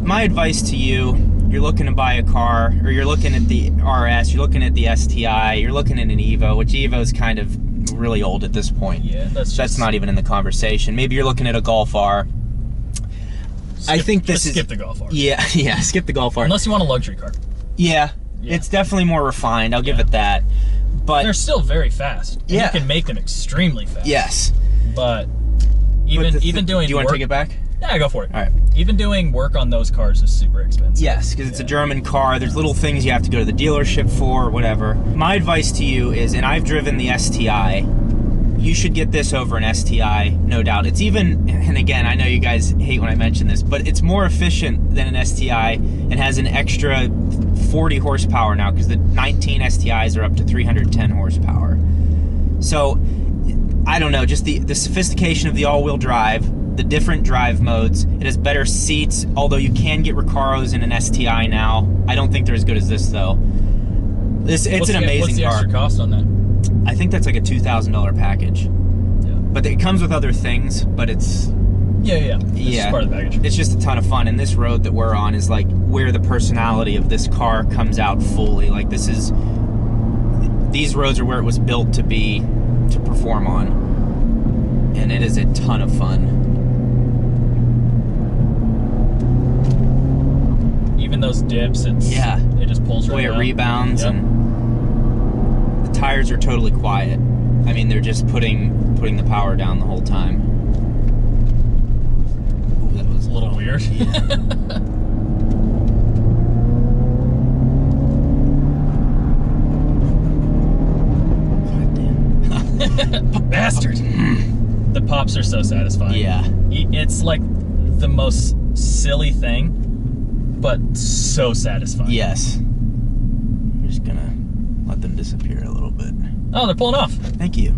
my advice to you, you're looking to buy a car, or you're looking at the RS, you're looking at the STI, you're looking at an Evo, which Evo is kind of really old at this point. Yeah, that's not even in the conversation. Maybe you're looking at a Golf R. I think this is... Skip the Golf R. Yeah, skip the Golf R. Unless you want a luxury car. Yeah, it's definitely more refined, I'll give it that. But they're still very fast. And you can make them extremely fast. Yes. But even doing... Do you want to take it back? Yeah, go for it. All right. Even doing work on those cars is super expensive. Yes, because it's a German car. There's little things you have to go to the dealership for, whatever. My advice to you is, and I've driven the STI, you should get this over an STI, no doubt. It's even, and again, I know you guys hate when I mention this, but it's more efficient than an STI and has an extra 40 horsepower now, because the 19 STIs are up to 310 horsepower. So, I don't know, just the sophistication of the all-wheel drive, the different drive modes. It has better seats, although you can get Recaros in an STI now. I don't think they're as good as this, though. It's an amazing car. What's the extra cost on that? I think that's like a $2,000 package. Yeah. But it comes with other things, but it's... It's just part of the package. It's just a ton of fun, and this road that we're on is like where the personality of this car comes out fully. Like these roads are where it was built to be, to perform on. And it is a ton of fun. Even those dips, it just pulls right out. It rebounds, and the tires are totally quiet. I mean, they're just putting the power down the whole time. Ooh, that was a little weird. Yeah. God damn. Bastard. The pops are so satisfying. Yeah. It's like the most silly thing, but so satisfying. Yes. I'm just gonna let them disappear a little bit. Oh, they're pulling off. Thank you.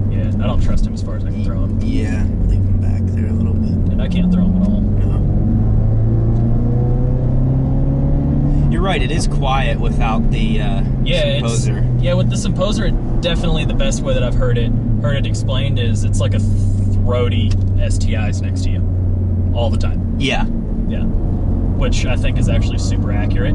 Yeah, I don't trust him as far as I can throw him. Yeah, leave him back there a little bit. And I can't throw him at all. No. You're right, it is quiet without the Imposer. With the Imposer, definitely the best way that I've heard it explained is it's like a throaty STIs next to you all the time. Yeah. Yeah. Which I think is actually super accurate.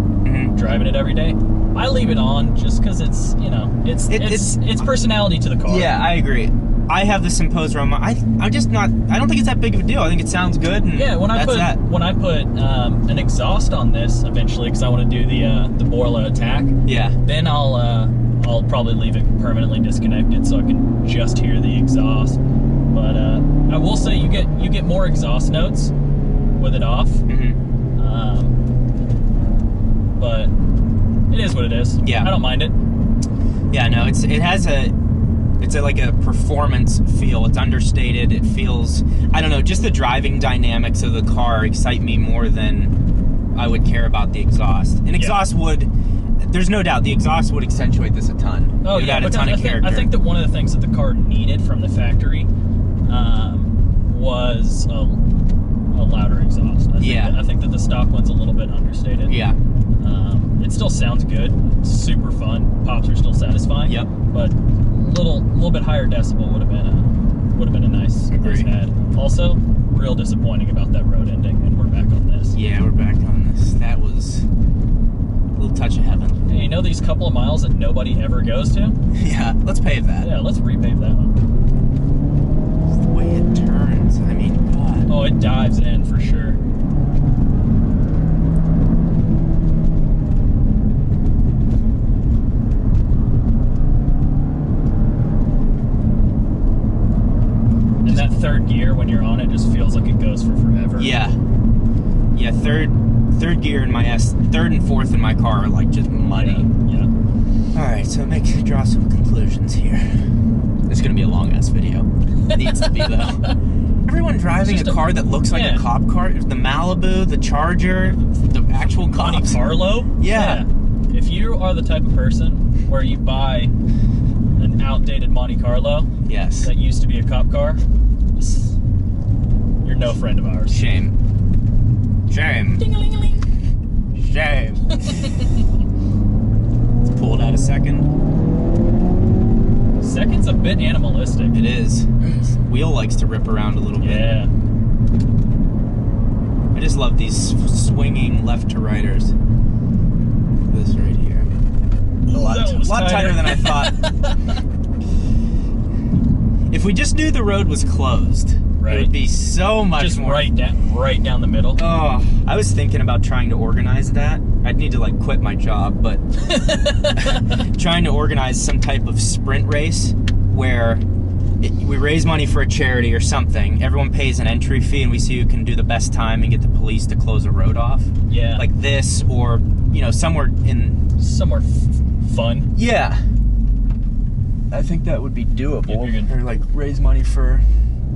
Driving it every day. I leave it on just because it's, it's personality to the car. Yeah, I agree. I have the Imposer on my, I don't think it's that big of a deal. I think it sounds good, and when I put an exhaust on this eventually, because I want to do the Borla Attack. Yeah. Then I'll probably leave it permanently disconnected so I can just hear the exhaust. But I will say you get more exhaust notes with it off. But it is what it is. Yeah. I don't mind it. Yeah, no, it's like a performance feel. It's understated. It feels, I don't know, just the driving dynamics of the car excite me more than I would care about the exhaust. An exhaust would, there's no doubt, the exhaust would accentuate this a ton. Oh, yeah, a ton of character. I think that one of the things that the car needed from the factory was a louder exhaust. I think that the stock one's a little bit understated. Yeah. It still sounds good. It's super fun. Pops are still satisfying. Yep. But little bit higher decibel would have been a nice add. Also, real disappointing about that road ending, and we're back on this. Yeah, we're back on this. That was a little touch of heaven. Hey, you know these couple of miles that nobody ever goes to? Yeah, let's pave that. Yeah, let's repave that one. It's the way it turns. I mean, God. Oh, it dives in for sure. Third gear, when you're on it, just feels like it goes for forever. Yeah. Yeah, third gear in my third and fourth in my car are like just muddy. Yeah. Alright, so draw some conclusions here. It's gonna be a long ass video. It needs to be though. Everyone driving a car that looks like a cop car, the Malibu, the Charger, the actual cops. Monte Carlo? Yeah. If you are the type of person where you buy an outdated Monte Carlo, yes, that used to be a cop car, you're no friend of ours. Shame. Shame. Ding-a-ling-a-ling. Shame. Let's pull it out a second. Second's a bit animalistic. It is. Wheel likes to rip around a little bit. Yeah. I just love these swinging left to righters. This right here. A lot tighter than I thought. If we just knew the road was closed, it would be so much just more. Right down the middle. Oh, I was thinking about trying to organize that. I'd need to like quit my job, but trying to organize some type of sprint race where we raise money for a charity or something. Everyone pays an entry fee, and we see who can do the best time and get the police to close a road off. Yeah. Like this, or somewhere fun. Yeah. I think that would be doable. Yep, or like raise money for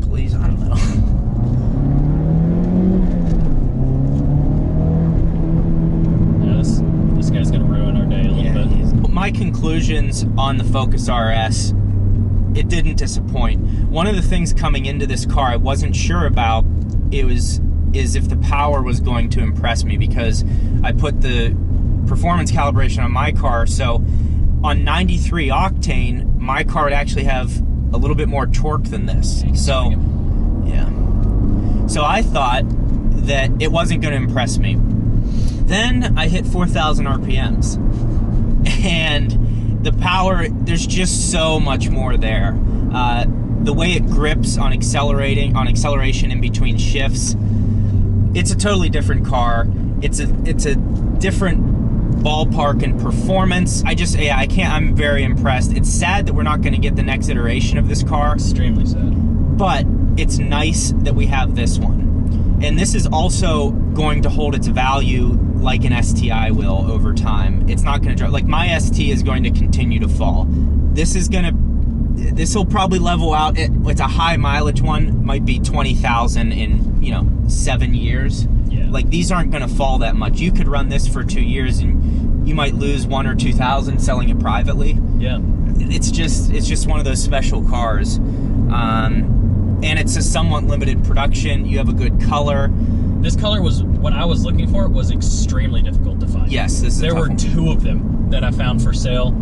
police. I don't know. This guy's gonna ruin our day a little bit. My conclusions on the Focus RS, it didn't disappoint. One of the things coming into this car I wasn't sure about is if the power was going to impress me, because I put the performance calibration on my car, so on 93 octane, my car would actually have a little bit more torque than this. So, yeah. So I thought that it wasn't going to impress me. Then I hit 4,000 RPMs. And the power, there's just so much more there. The way it grips on acceleration in between shifts, it's a totally different car. It's a different ballpark and performance. I'm very impressed. It's sad that we're not going to get the next iteration of this car. Extremely sad. But it's nice that we have this one. And this is also going to hold its value like an STI will over time. It's not going to drop. Like my ST is going to continue to fall. This will probably level out. It's a high mileage one, might be 20,000 in 7 years. Yeah. Like these aren't going to fall that much. You could run this for 2 years and you might lose 1,000 or 2,000 selling it privately. Yeah. It's just one of those special cars. And it's a somewhat limited production. You have a good color. This color was, what I was looking for, was extremely difficult to find. Yes, this is There were 2 of them that I found for sale.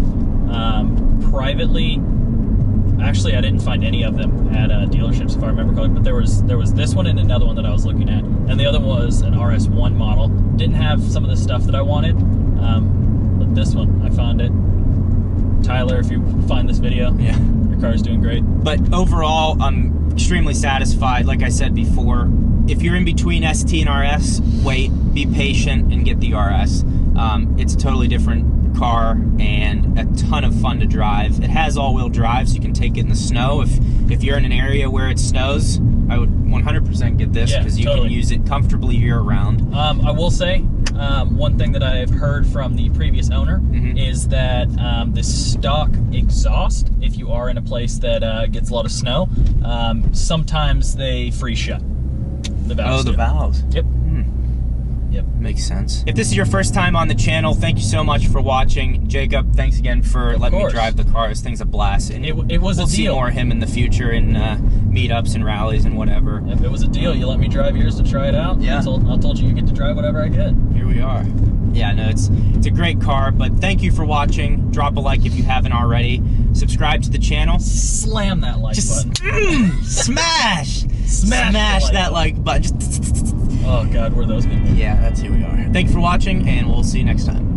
Privately, actually I didn't find any of them at dealerships, if I remember correctly, but there was this one and another one that I was looking at. And the other one was an RS1 model. Didn't have some of the stuff that I wanted, but this one, I found it. Tyler, if you find this video, yeah, your car's doing great. But overall, I'm extremely satisfied. Like I said before, if you're in between ST and RS, wait, be patient and get the RS. It's a totally different car and a ton of fun to drive. It has all-wheel drive, so you can take it in the snow. If you're in an area where it snows, I would 100% get this, because you can use it comfortably year-round. I will say, one thing that I've heard from the previous owner is that the stock exhaust, if you are in a place that gets a lot of snow, sometimes they freeze shut. The valves. Oh, the valves. Yep. Yep. Makes sense. If this is your first time on the channel, thank you so much for watching. Jacob, thanks again for letting me drive the car. This thing's a blast. And it was a deal. We'll see more of him in the future in meetups and rallies and whatever. If it was a deal, you let me drive yours to try it out. Yeah. I told you get to drive whatever I get. Here we are. Yeah, no, it's a great car, but thank you for watching. Drop a like if you haven't already. Subscribe to the channel. Slam that like button. Smash that like button. Oh God, we're those people. Yeah, that's who we are. Thank you for watching, and we'll see you next time.